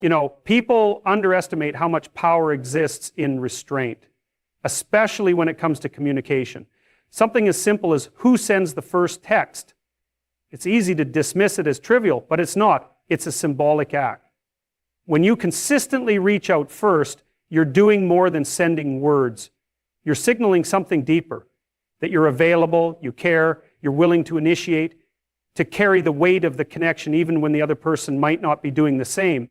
You know, people underestimate how much power exists in restraint, especially when it comes to communication. Something as simple as who sends the first text. It's easy to dismiss it as trivial, but it's not. It's a symbolic act. When you consistently reach out first, you're doing more than sending words. You're signaling something deeper, that you're available, you care, you're willing to initiate, to carry the weight of the connection even when the other person might not be doing the same.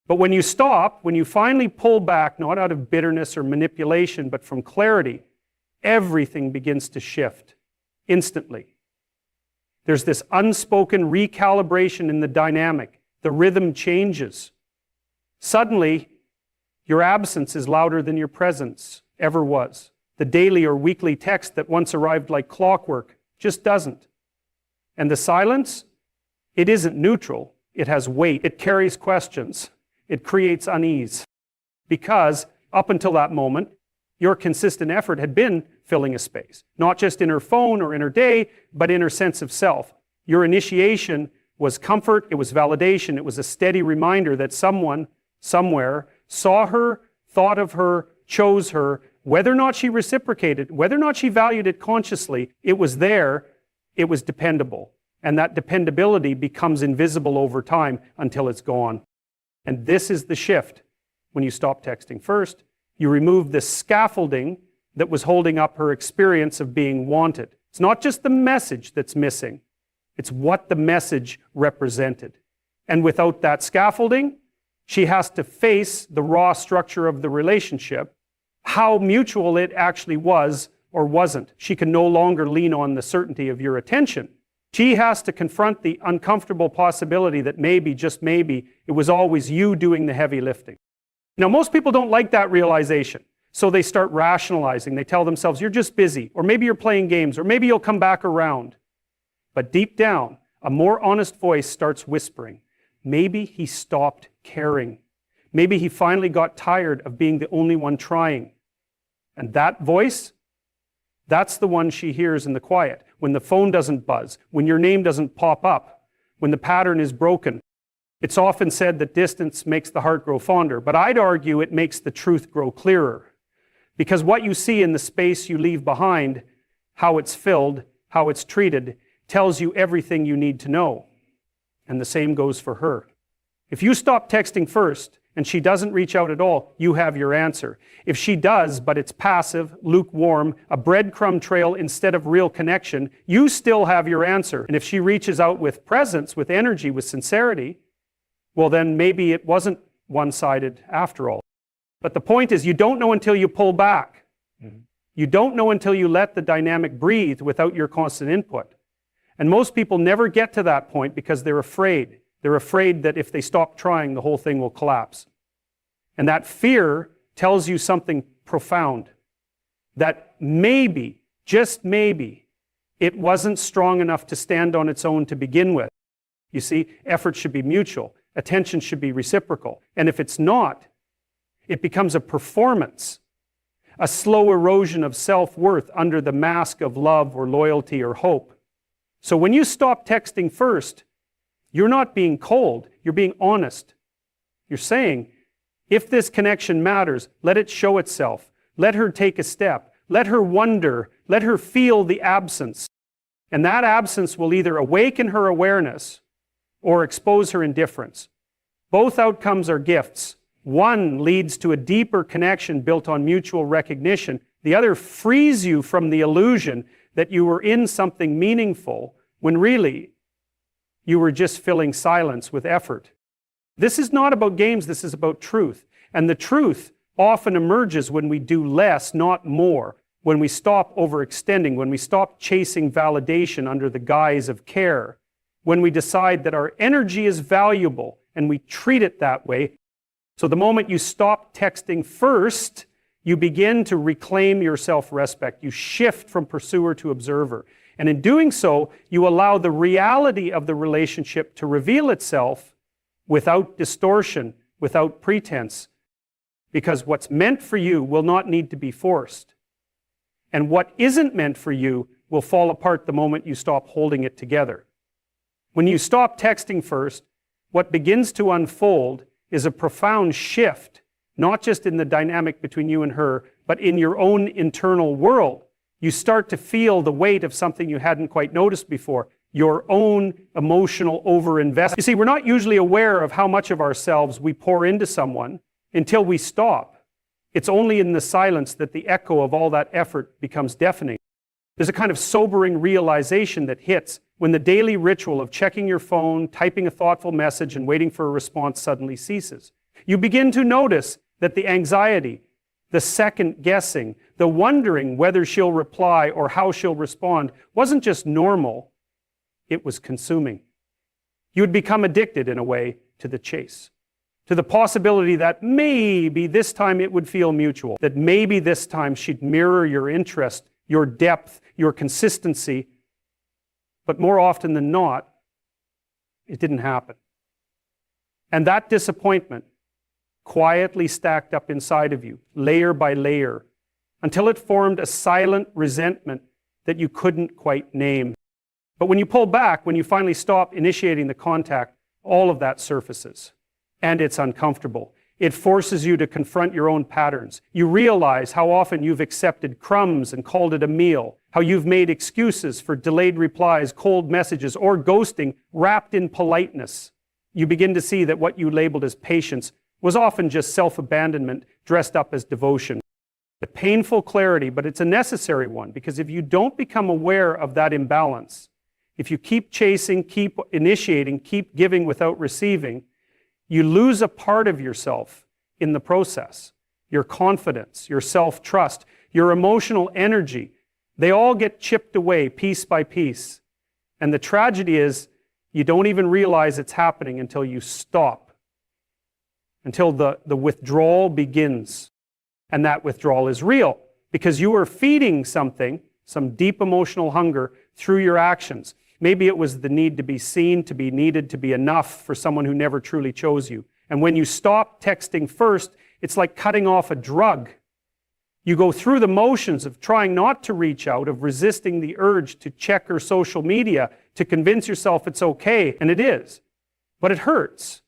But when you stop, when you finally pull back, not out of bitterness or manipulation, but from clarity, everything begins to shift instantly. There's this unspoken recalibration in the dynamic. The rhythm changes. Suddenly, your absence is louder than your presence ever was. The daily or weekly text that once arrived like clockwork just doesn't. And the silence, it isn't neutral. It has weight. It carries questions. It creates unease. Because up until that moment, your consistent effort had been filling a space. Not just in her phone or in her day, but in her sense of self. Your initiation was comfort, it was validation, it was a steady reminder that someone, somewhere, saw her, thought of her, chose her, whether or not she reciprocated, whether or not she valued it consciously, it was there, it was dependable. And that dependability becomes invisible over time until it's gone. And this is the shift. When you stop texting first, you remove the scaffolding that was holding up her experience of being wanted. It's not just the message that's missing. It's what the message represented. And without that scaffolding, she has to face the raw structure of the relationship, how mutual it actually was or wasn't. She can no longer lean on the certainty of your attention. She has to confront the uncomfortable possibility that maybe, just maybe, it was always you doing the heavy lifting. Now, most people don't like that realization. So they start rationalizing. They tell themselves, you're just busy, or maybe you're playing games, or maybe you'll come back around. But deep down, a more honest voice starts whispering, maybe he stopped caring. Maybe he finally got tired of being the only one trying. And that voice, that's the one she hears in the quiet, when the phone doesn't buzz, when your name doesn't pop up, when the pattern is broken. It's often said that distance makes the heart grow fonder, but I'd argue it makes the truth grow clearer. Because what you see in the space you leave behind, how it's filled, how it's treated, tells you everything you need to know. And the same goes for her. If you stop texting first and she doesn't reach out at all, you have your answer. If she does, but it's passive, lukewarm, a breadcrumb trail instead of real connection, you still have your answer. And if she reaches out with presence, with energy, with sincerity, well then maybe it wasn't one-sided after all. But the point is, you don't know until you pull back. Mm-hmm. You don't know until you let the dynamic breathe without your constant input. And most people never get to that point because they're afraid. They're afraid that if they stop trying, the whole thing will collapse. And that fear tells you something profound. That maybe, just maybe, it wasn't strong enough to stand on its own to begin with. You see, effort should be mutual. Attention should be reciprocal. And if it's not, it becomes a performance, a slow erosion of self-worth under the mask of love or loyalty or hope. So when you stop texting first, you're not being cold, you're being honest. You're saying, if this connection matters, let it show itself. Let her take a step. Let her wonder. Let her feel the absence. And that absence will either awaken her awareness or expose her indifference. Both outcomes are gifts. One leads to a deeper connection built on mutual recognition. The other frees you from the illusion that you were in something meaningful when really you were just filling silence with effort. This is not about games, this is about truth. And the truth often emerges when we do less, not more. When we stop overextending, when we stop chasing validation under the guise of care. When we decide that our energy is valuable and we treat it that way. So the moment you stop texting first, you begin to reclaim your self-respect. You shift from pursuer to observer. And in doing so, you allow the reality of the relationship to reveal itself without distortion, without pretense. Because what's meant for you will not need to be forced. And what isn't meant for you will fall apart the moment you stop holding it together. When you stop texting first, what begins to unfold is a profound shift, not just in the dynamic between you and her, but in your own internal world. You start to feel the weight of something you hadn't quite noticed before, your own emotional overinvestment. You see, we're not usually aware of how much of ourselves we pour into someone until we stop. It's only in the silence that the echo of all that effort becomes deafening. There's a kind of sobering realization that hits when the daily ritual of checking your phone, typing a thoughtful message, and waiting for a response suddenly ceases. You begin to notice that the anxiety, the second guessing, the wondering whether she'll reply or how she'll respond wasn't just normal, it was consuming. You would become addicted in a way to the chase, to the possibility that maybe this time it would feel mutual, that maybe this time she'd mirror your interest, your depth, your consistency. But more often than not, it didn't happen. And that disappointment quietly stacked up inside of you, layer by layer, until it formed a silent resentment that you couldn't quite name. But when you pull back, when you finally stop initiating the contact, all of that surfaces. And it's uncomfortable. It forces you to confront your own patterns. You realize how often you've accepted crumbs and called it a meal, how you've made excuses for delayed replies, cold messages, or ghosting wrapped in politeness. You begin to see that what you labeled as patience was often just self-abandonment dressed up as devotion. A painful clarity, but it's a necessary one, because if you don't become aware of that imbalance, if you keep chasing, keep initiating, keep giving without receiving, you lose a part of yourself in the process. Your confidence, your self-trust, your emotional energy, they all get chipped away piece by piece. And the tragedy is, you don't even realize it's happening until you stop, until the withdrawal begins. And that withdrawal is real, because you are feeding something, some deep emotional hunger, through your actions. Maybe it was the need to be seen, to be needed, to be enough for someone who never truly chose you. And when you stop texting first, it's like cutting off a drug. You go through the motions of trying not to reach out, of resisting the urge to check her social media, to convince yourself it's okay, and it is. But it hurts,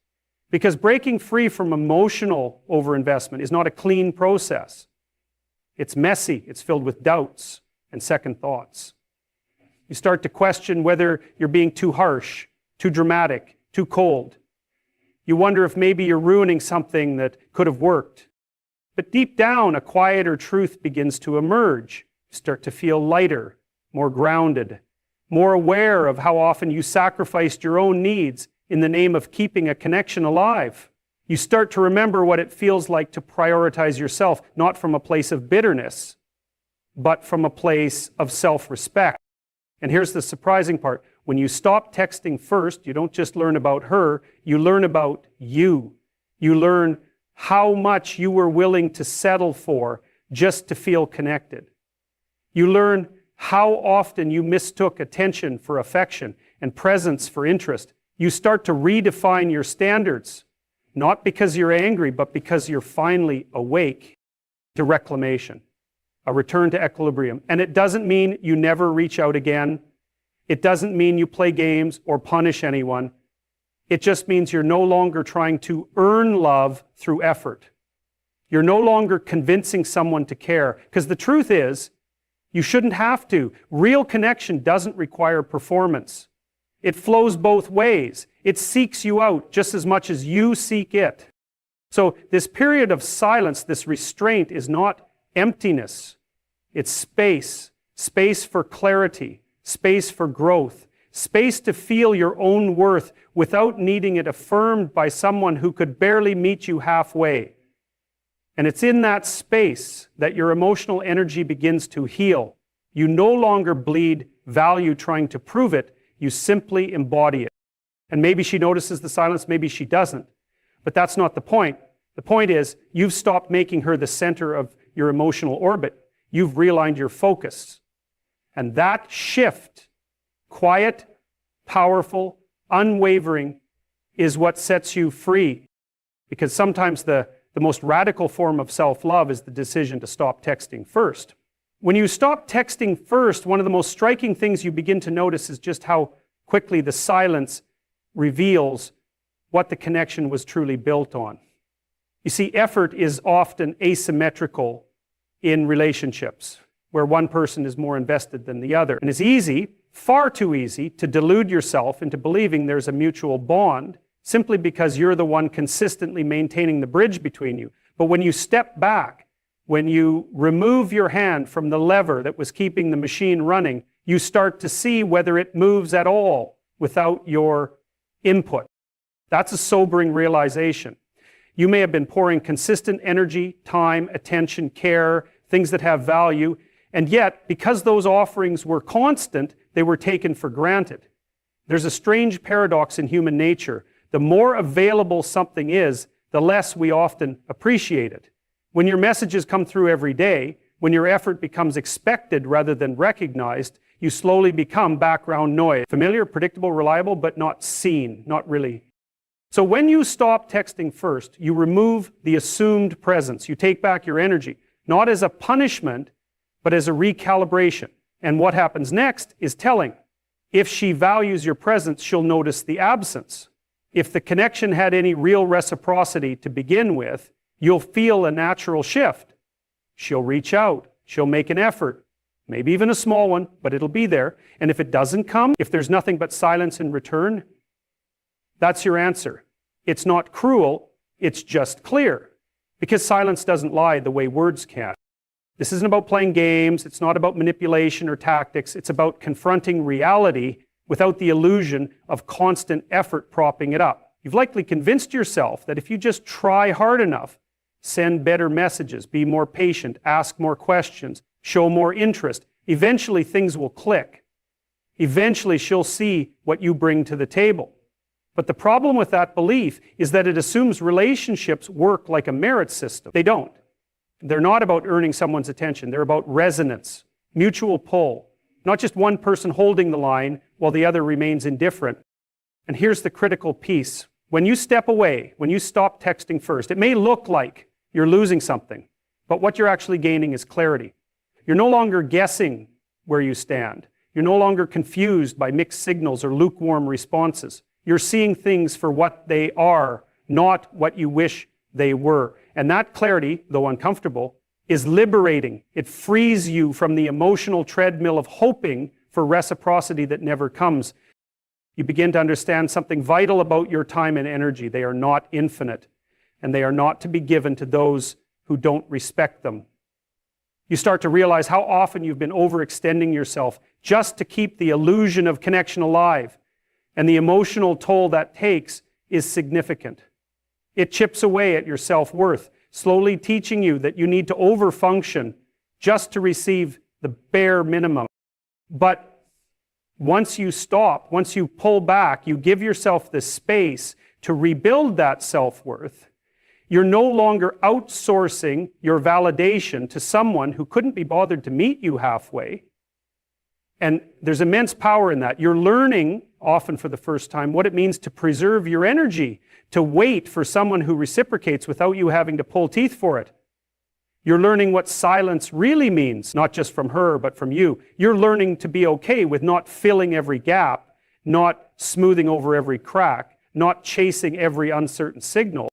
because breaking free from emotional overinvestment is not a clean process. It's messy, it's filled with doubts and second thoughts. You start to question whether you're being too harsh, too dramatic, too cold. You wonder if maybe you're ruining something that could have worked. But deep down, a quieter truth begins to emerge. You start to feel lighter, more grounded, more aware of how often you sacrificed your own needs in the name of keeping a connection alive. You start to remember what it feels like to prioritize yourself, not from a place of bitterness, but from a place of self-respect. And here's the surprising part. When you stop texting first, you don't just learn about her, you learn about you. You learn how much you were willing to settle for just to feel connected. You learn how often you mistook attention for affection and presence for interest. You start to redefine your standards, not because you're angry, but because you're finally awake to reclamation. A return to equilibrium. And it doesn't mean you never reach out again. It doesn't mean you play games or punish anyone. It just means you're no longer trying to earn love through effort. You're no longer convincing someone to care. Because the truth is, you shouldn't have to. Real connection doesn't require performance. It flows both ways. It seeks you out just as much as you seek it. So this period of silence, this restraint, is not emptiness. It's space. Space for clarity. Space for growth. Space to feel your own worth without needing it affirmed by someone who could barely meet you halfway. And it's in that space that your emotional energy begins to heal. You no longer bleed value trying to prove it. You simply embody it. And maybe she notices the silence, maybe she doesn't. But that's not the point. The point is, you've stopped making her the center of your emotional orbit. You've realigned your focus. And that shift, quiet, powerful, unwavering, is what sets you free. Because sometimes the most radical form of self-love is the decision to stop texting first. When you stop texting first, one of the most striking things you begin to notice is just how quickly the silence reveals what the connection was truly built on. You see, effort is often asymmetrical in relationships, where one person is more invested than the other. And it's easy, far too easy, to delude yourself into believing there's a mutual bond simply because you're the one consistently maintaining the bridge between you. But when you step back, when you remove your hand from the lever that was keeping the machine running, you start to see whether it moves at all without your input. That's a sobering realization. You may have been pouring consistent energy, time, attention, care, things that have value, and yet, because those offerings were constant, they were taken for granted. There's a strange paradox in human nature. The more available something is, the less we often appreciate it. When your messages come through every day, when your effort becomes expected rather than recognized, you slowly become background noise. Familiar, predictable, reliable, but not seen, not really. So when you stop texting first, you remove the assumed presence. You take back your energy, not as a punishment, but as a recalibration. And what happens next is telling. If she values your presence, she'll notice the absence. If the connection had any real reciprocity to begin with, you'll feel a natural shift. She'll reach out. She'll make an effort. Maybe even a small one, but it'll be there. And if it doesn't come, if there's nothing but silence in return, that's your answer. It's not cruel, it's just clear. Because silence doesn't lie the way words can. This isn't about playing games, it's not about manipulation or tactics, it's about confronting reality without the illusion of constant effort propping it up. You've likely convinced yourself that if you just try hard enough, send better messages, be more patient, ask more questions, show more interest, eventually things will click. Eventually she'll see what you bring to the table. But the problem with that belief is that it assumes relationships work like a merit system. They don't. They're not about earning someone's attention. They're about resonance, mutual pull, not just one person holding the line while the other remains indifferent. And here's the critical piece. When you step away, when you stop texting first, it may look like you're losing something, but what you're actually gaining is clarity. You're no longer guessing where you stand. You're no longer confused by mixed signals or lukewarm responses. You're seeing things for what they are, not what you wish they were. And that clarity, though uncomfortable, is liberating. It frees you from the emotional treadmill of hoping for reciprocity that never comes. You begin to understand something vital about your time and energy. They are not infinite, and they are not to be given to those who don't respect them. You start to realize how often you've been overextending yourself just to keep the illusion of connection alive. And the emotional toll that takes is significant. It chips away at your self-worth, slowly teaching you that you need to overfunction just to receive the bare minimum. But once you stop, once you pull back, you give yourself the space to rebuild that self-worth. You're no longer outsourcing your validation to someone who couldn't be bothered to meet you halfway. And there's immense power in that. You're learning, often for the first time, what it means to preserve your energy, to wait for someone who reciprocates without you having to pull teeth for it. You're learning what silence really means, not just from her, but from you. You're learning to be okay with not filling every gap, not smoothing over every crack, not chasing every uncertain signal.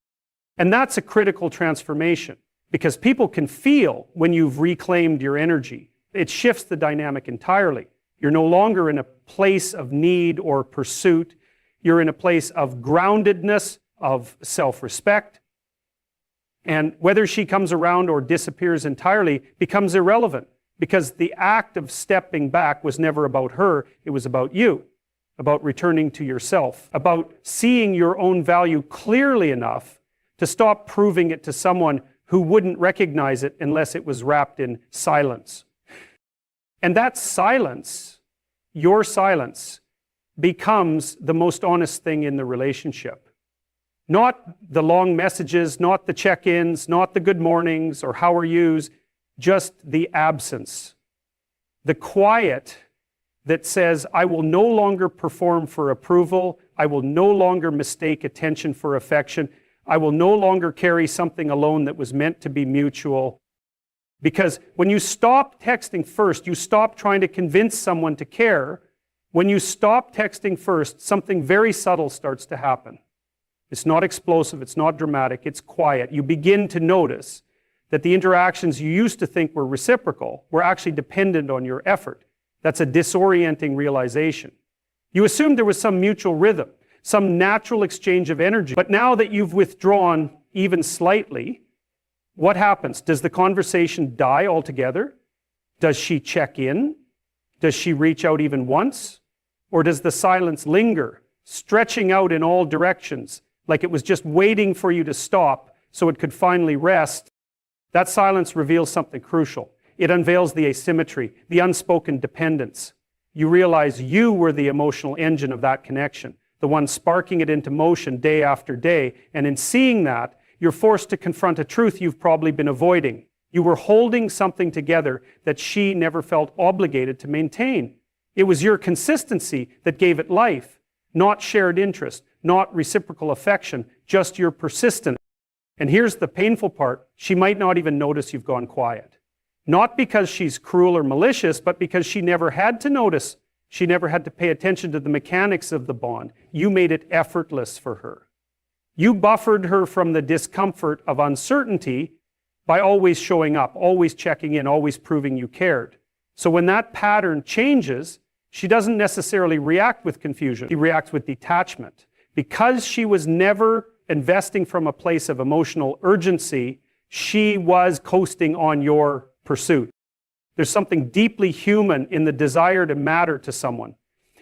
And that's a critical transformation, because people can feel when you've reclaimed your energy. It shifts the dynamic entirely. You're no longer in a place of need or pursuit. You're in a place of groundedness, of self-respect. And whether she comes around or disappears entirely becomes irrelevant, because the act of stepping back was never about her, it was about you, about returning to yourself, about seeing your own value clearly enough to stop proving it to someone who wouldn't recognize it unless it was wrapped in silence. And that silence, your silence, becomes the most honest thing in the relationship. Not the long messages, not the check-ins, not the good mornings or how are yous, just the absence. The quiet that says, I will no longer perform for approval, I will no longer mistake attention for affection, I will no longer carry something alone that was meant to be mutual. Because when you stop texting first, you stop trying to convince someone to care. When you stop texting first, something very subtle starts to happen. It's not explosive, it's not dramatic, it's quiet. You begin to notice that the interactions you used to think were reciprocal were actually dependent on your effort. That's a disorienting realization. You assumed there was some mutual rhythm, some natural exchange of energy. But now that you've withdrawn even slightly, what happens? Does the conversation die altogether? Does she check in? Does she reach out even once? Or does the silence linger, stretching out in all directions, like it was just waiting for you to stop so it could finally rest? That silence reveals something crucial. It unveils the asymmetry, the unspoken dependence. You realize you were the emotional engine of that connection, the one sparking it into motion day after day. And in seeing that, you're forced to confront a truth you've probably been avoiding. You were holding something together that she never felt obligated to maintain. It was your consistency that gave it life, not shared interest, not reciprocal affection, just your persistence. And here's the painful part. She might not even notice you've gone quiet. Not because she's cruel or malicious, but because she never had to notice. She never had to pay attention to the mechanics of the bond. You made it effortless for her. You buffered her from the discomfort of uncertainty by always showing up, always checking in, always proving you cared. So when that pattern changes, she doesn't necessarily react with confusion. She reacts with detachment. Because she was never investing from a place of emotional urgency, she was coasting on your pursuit. There's something deeply human in the desire to matter to someone.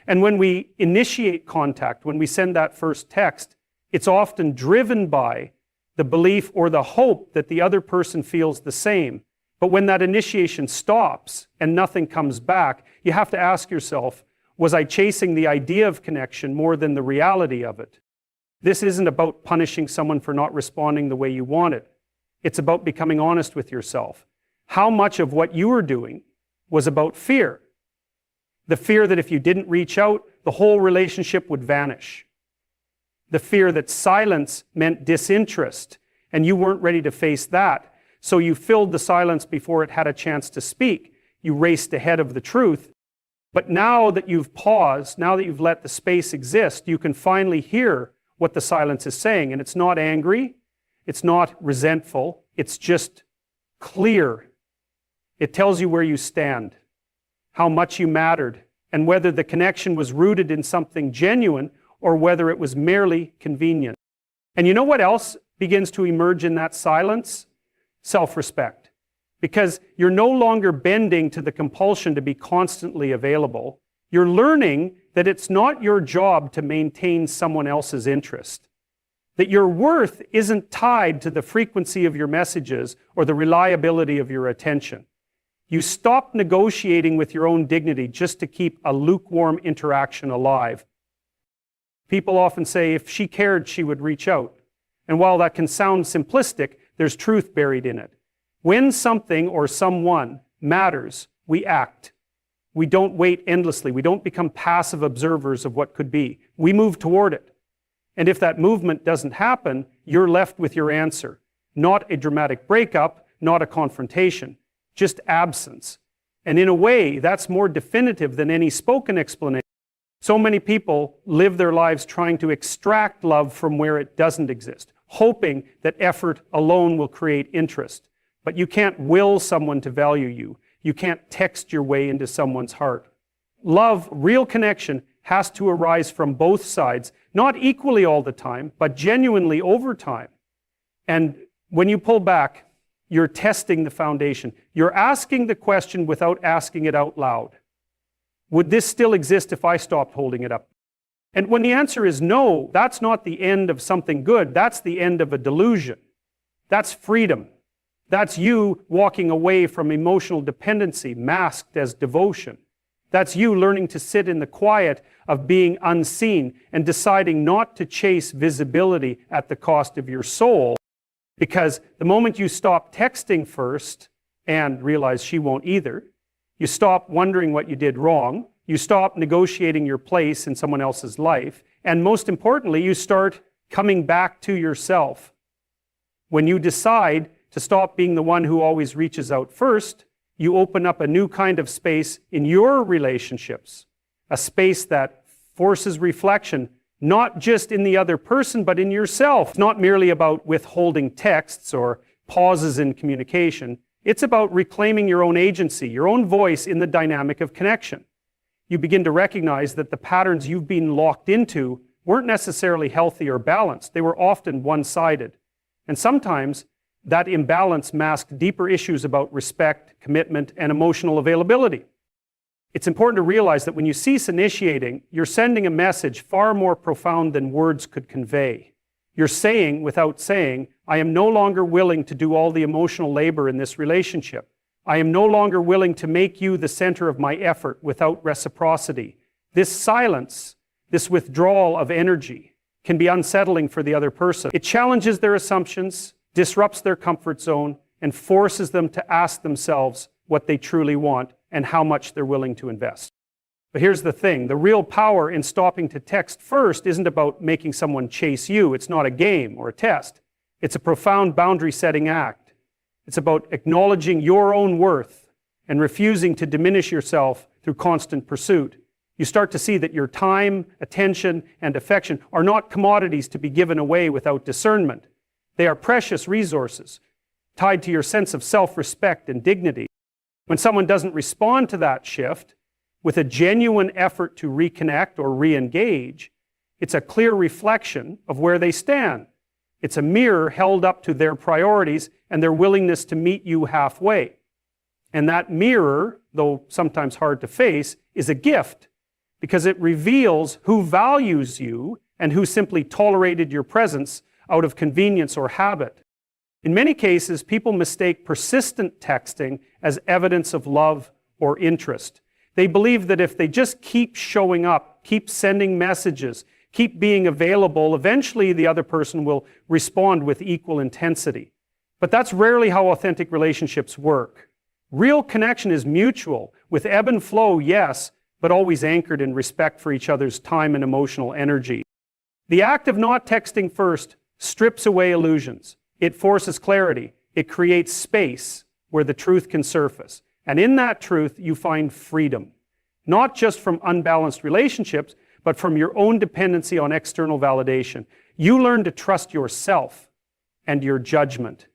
And when we initiate contact, when we send that first text, it's often driven by the belief or the hope that the other person feels the same. But when that initiation stops and nothing comes back, you have to ask yourself, was I chasing the idea of connection more than the reality of it? This isn't about punishing someone for not responding the way you wanted. It's about becoming honest with yourself. How much of what you were doing was about fear? The fear that if you didn't reach out, the whole relationship would vanish. The fear that silence meant disinterest, and you weren't ready to face that. So you filled the silence before it had a chance to speak. You raced ahead of the truth. But now that you've paused, now that you've let the space exist, you can finally hear what the silence is saying. And it's not angry, it's not resentful, it's just clear. It tells you where you stand, how much you mattered, and whether the connection was rooted in something genuine or whether it was merely convenient. And you know what else begins to emerge in that silence? Self-respect. Because you're no longer bending to the compulsion to be constantly available. You're learning that it's not your job to maintain someone else's interest. That your worth isn't tied to the frequency of your messages or the reliability of your attention. You stop negotiating with your own dignity just to keep a lukewarm interaction alive. People often say, if she cared, she would reach out. And while that can sound simplistic, there's truth buried in it. When something or someone matters, we act. We don't wait endlessly. We don't become passive observers of what could be. We move toward it. And if that movement doesn't happen, you're left with your answer. Not a dramatic breakup, not a confrontation, just absence. And in a way, that's more definitive than any spoken explanation. So many people live their lives trying to extract love from where it doesn't exist, hoping that effort alone will create interest. But you can't will someone to value you. You can't text your way into someone's heart. Love, real connection, has to arise from both sides, not equally all the time, but genuinely over time. And when you pull back, you're testing the foundation. You're asking the question without asking it out loud. Would this still exist if I stopped holding it up? And when the answer is no, that's not the end of something good. That's the end of a delusion. That's freedom. That's you walking away from emotional dependency masked as devotion. That's you learning to sit in the quiet of being unseen and deciding not to chase visibility at the cost of your soul. Because the moment you stop texting first and realize she won't either, you stop wondering what you did wrong, you stop negotiating your place in someone else's life, and most importantly, you start coming back to yourself. When you decide to stop being the one who always reaches out first, you open up a new kind of space in your relationships, a space that forces reflection, not just in the other person, but in yourself. It's not merely about withholding texts or pauses in communication. It's about reclaiming your own agency, your own voice in the dynamic of connection. You begin to recognize that the patterns you've been locked into weren't necessarily healthy or balanced. They were often one-sided. And sometimes that imbalance masked deeper issues about respect, commitment, and emotional availability. It's important to realize that when you cease initiating, you're sending a message far more profound than words could convey. You're saying, without saying, I am no longer willing to do all the emotional labor in this relationship. I am no longer willing to make you the center of my effort without reciprocity. This silence, this withdrawal of energy, can be unsettling for the other person. It challenges their assumptions, disrupts their comfort zone, and forces them to ask themselves what they truly want and how much they're willing to invest. But here's the thing, the real power in stopping to text first isn't about making someone chase you. It's not a game or a test. It's a profound boundary-setting act. It's about acknowledging your own worth and refusing to diminish yourself through constant pursuit. You start to see that your time, attention, and affection are not commodities to be given away without discernment. They are precious resources tied to your sense of self-respect and dignity. When someone doesn't respond to that shift with a genuine effort to reconnect or re-engage, it's a clear reflection of where they stand. It's a mirror held up to their priorities and their willingness to meet you halfway. And that mirror, though sometimes hard to face, is a gift because it reveals who values you and who simply tolerated your presence out of convenience or habit. In many cases, people mistake persistent texting as evidence of love or interest. They believe that if they just keep showing up, keep sending messages, keep being available, eventually the other person will respond with equal intensity. But that's rarely how authentic relationships work. Real connection is mutual, with ebb and flow, yes, but always anchored in respect for each other's time and emotional energy. The act of not texting first strips away illusions. It forces clarity. It creates space where the truth can surface. And in that truth, you find freedom. Not just from unbalanced relationships, but from your own dependency on external validation. You learn to trust yourself and your judgment.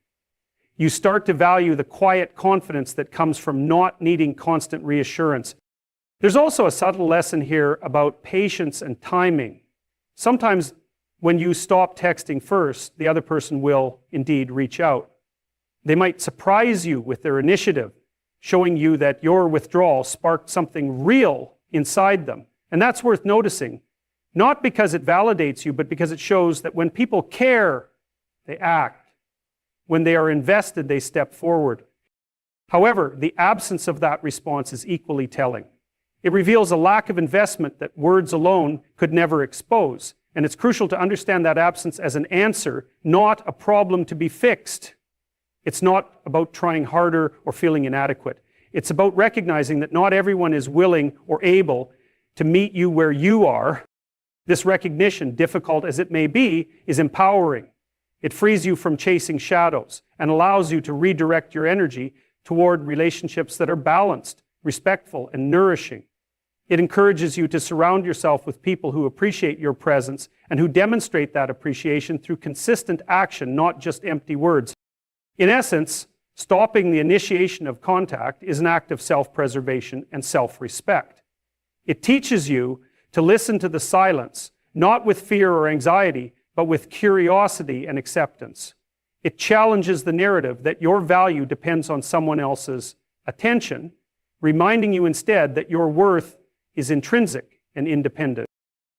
You start to value the quiet confidence that comes from not needing constant reassurance. There's also a subtle lesson here about patience and timing. Sometimes when you stop texting first, the other person will indeed reach out. They might surprise you with their initiative, showing you that your withdrawal sparked something real inside them. And that's worth noticing, not because it validates you, but because it shows that when people care, they act. When they are invested, they step forward. However, the absence of that response is equally telling. It reveals a lack of investment that words alone could never expose. And it's crucial to understand that absence as an answer, not a problem to be fixed. It's not about trying harder or feeling inadequate. It's about recognizing that not everyone is willing or able to meet you where you are. This recognition, difficult as it may be, is empowering. It frees you from chasing shadows and allows you to redirect your energy toward relationships that are balanced, respectful, and nourishing. It encourages you to surround yourself with people who appreciate your presence and who demonstrate that appreciation through consistent action, not just empty words. In essence, stopping the initiation of contact is an act of self-preservation and self-respect. It teaches you to listen to the silence, not with fear or anxiety, but with curiosity and acceptance. It challenges the narrative that your value depends on someone else's attention, reminding you instead that your worth is intrinsic and independent.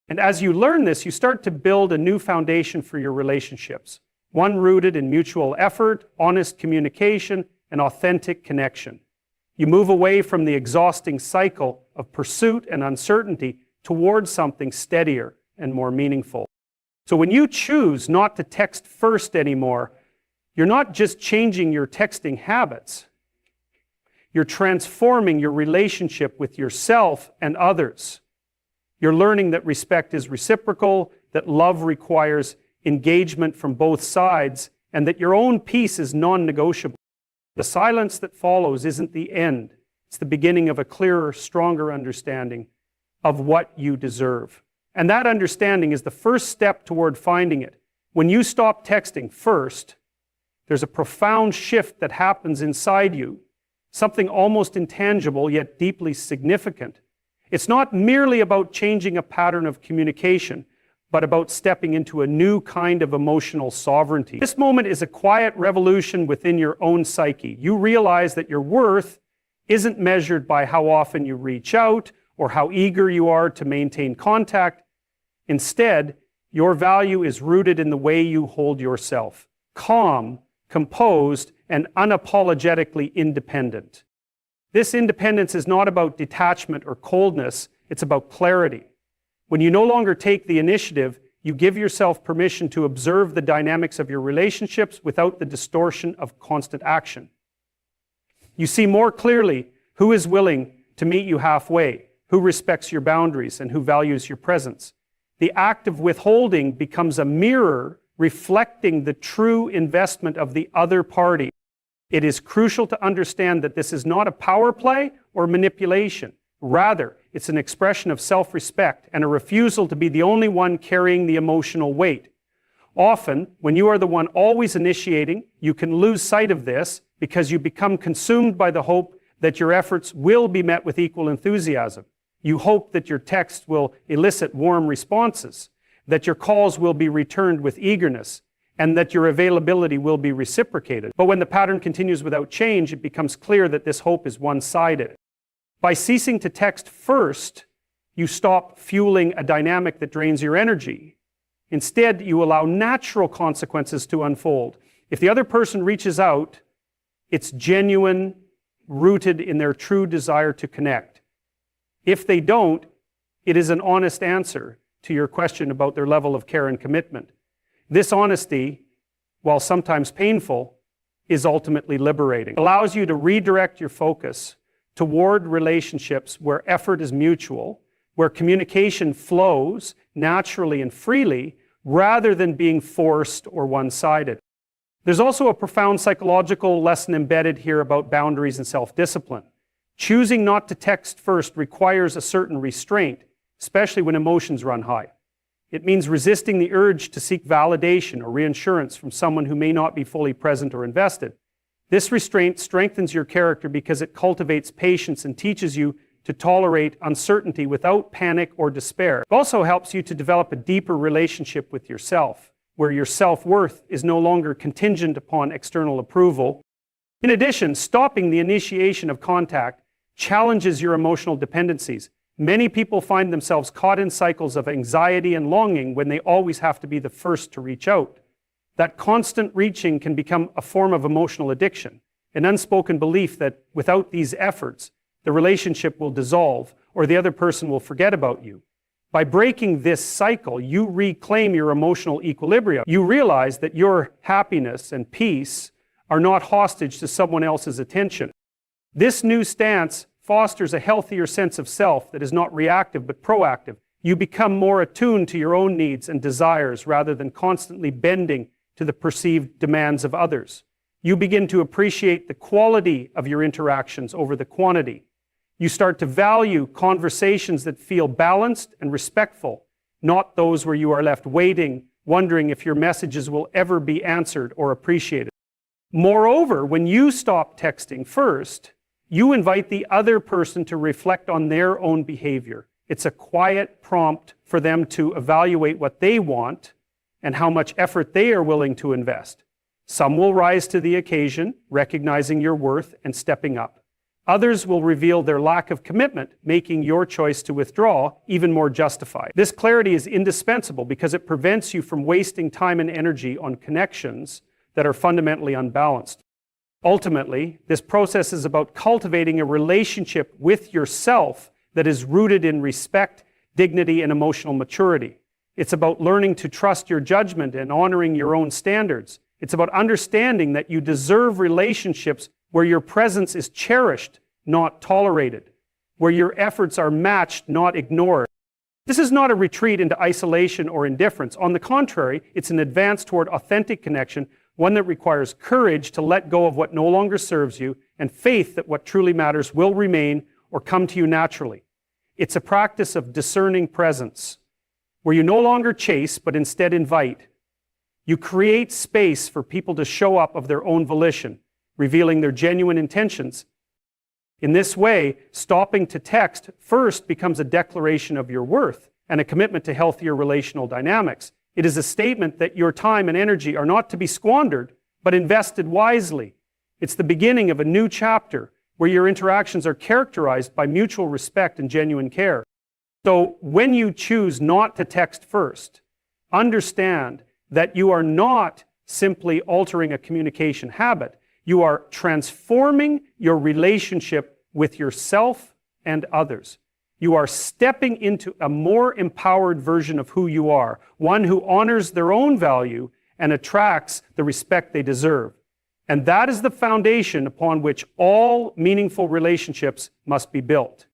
And as you learn this, you start to build a new foundation for your relationships, one rooted in mutual effort, honest communication, and authentic connection. You move away from the exhausting cycle of pursuit and uncertainty towards something steadier and more meaningful. So when you choose not to text first anymore, you're not just changing your texting habits. You're transforming your relationship with yourself and others. You're learning that respect is reciprocal, that love requires engagement from both sides, and that your own peace is non-negotiable. The silence that follows isn't the end. It's the beginning of a clearer, stronger understanding of what you deserve. And that understanding is the first step toward finding it. When you stop texting first, there's a profound shift that happens inside you, something almost intangible yet deeply significant. It's not merely about changing a pattern of communication, but about stepping into a new kind of emotional sovereignty. This moment is a quiet revolution within your own psyche. You realize that your worth isn't measured by how often you reach out or how eager you are to maintain contact. Instead, your value is rooted in the way you hold yourself, calm, composed, and unapologetically independent. This independence is not about detachment or coldness, it's about clarity. When you no longer take the initiative, you give yourself permission to observe the dynamics of your relationships without the distortion of constant action. You see more clearly who is willing to meet you halfway, who respects your boundaries, and who values your presence. The act of withholding becomes a mirror reflecting the true investment of the other party. It is crucial to understand that this is not a power play or manipulation. Rather, it's an expression of self-respect and a refusal to be the only one carrying the emotional weight. Often, when you are the one always initiating, you can lose sight of this because you become consumed by the hope that your efforts will be met with equal enthusiasm. You hope that your text will elicit warm responses, that your calls will be returned with eagerness, and that your availability will be reciprocated. But when the pattern continues without change, it becomes clear that this hope is one-sided. By ceasing to text first, you stop fueling a dynamic that drains your energy. Instead, you allow natural consequences to unfold. If the other person reaches out, it's genuine, rooted in their true desire to connect. If they don't, it is an honest answer to your question about their level of care and commitment. This honesty, while sometimes painful, is ultimately liberating. It allows you to redirect your focus toward relationships where effort is mutual, where communication flows naturally and freely, rather than being forced or one-sided. There's also a profound psychological lesson embedded here about boundaries and self-discipline. Choosing not to text first requires a certain restraint, especially when emotions run high. It means resisting the urge to seek validation or reassurance from someone who may not be fully present or invested. This restraint strengthens your character because it cultivates patience and teaches you to tolerate uncertainty without panic or despair. It also helps you to develop a deeper relationship with yourself, where your self-worth is no longer contingent upon external approval. In addition, stopping the initiation of contact challenges your emotional dependencies. Many people find themselves caught in cycles of anxiety and longing when they always have to be the first to reach out. That constant reaching can become a form of emotional addiction, an unspoken belief that without these efforts, the relationship will dissolve or the other person will forget about you. By breaking this cycle, you reclaim your emotional equilibrium. You realize that your happiness and peace are not hostage to someone else's attention. This new stance fosters a healthier sense of self that is not reactive but proactive. You become more attuned to your own needs and desires rather than constantly bending to the perceived demands of others. You begin to appreciate the quality of your interactions over the quantity. You start to value conversations that feel balanced and respectful, not those where you are left waiting, wondering if your messages will ever be answered or appreciated. Moreover, when you stop texting first, you invite the other person to reflect on their own behavior. It's a quiet prompt for them to evaluate what they want and how much effort they are willing to invest. Some will rise to the occasion, recognizing your worth and stepping up. Others will reveal their lack of commitment, making your choice to withdraw even more justified. This clarity is indispensable because it prevents you from wasting time and energy on connections that are fundamentally unbalanced. Ultimately, this process is about cultivating a relationship with yourself that is rooted in respect, dignity, and emotional maturity. It's about learning to trust your judgment and honoring your own standards. It's about understanding that you deserve relationships where your presence is cherished, not tolerated, where your efforts are matched, not ignored. This is not a retreat into isolation or indifference. On the contrary, it's an advance toward authentic connection, one that requires courage to let go of what no longer serves you and faith that what truly matters will remain or come to you naturally. It's a practice of discerning presence, where you no longer chase, but instead invite. You create space for people to show up of their own volition, revealing their genuine intentions. In this way, stopping to text first becomes a declaration of your worth and a commitment to healthier relational dynamics. It is a statement that your time and energy are not to be squandered, but invested wisely. It's the beginning of a new chapter where your interactions are characterized by mutual respect and genuine care. So when you choose not to text first, understand that you are not simply altering a communication habit. You are transforming your relationship with yourself and others. You are stepping into a more empowered version of who you are, one who honors their own value and attracts the respect they deserve. And that is the foundation upon which all meaningful relationships must be built.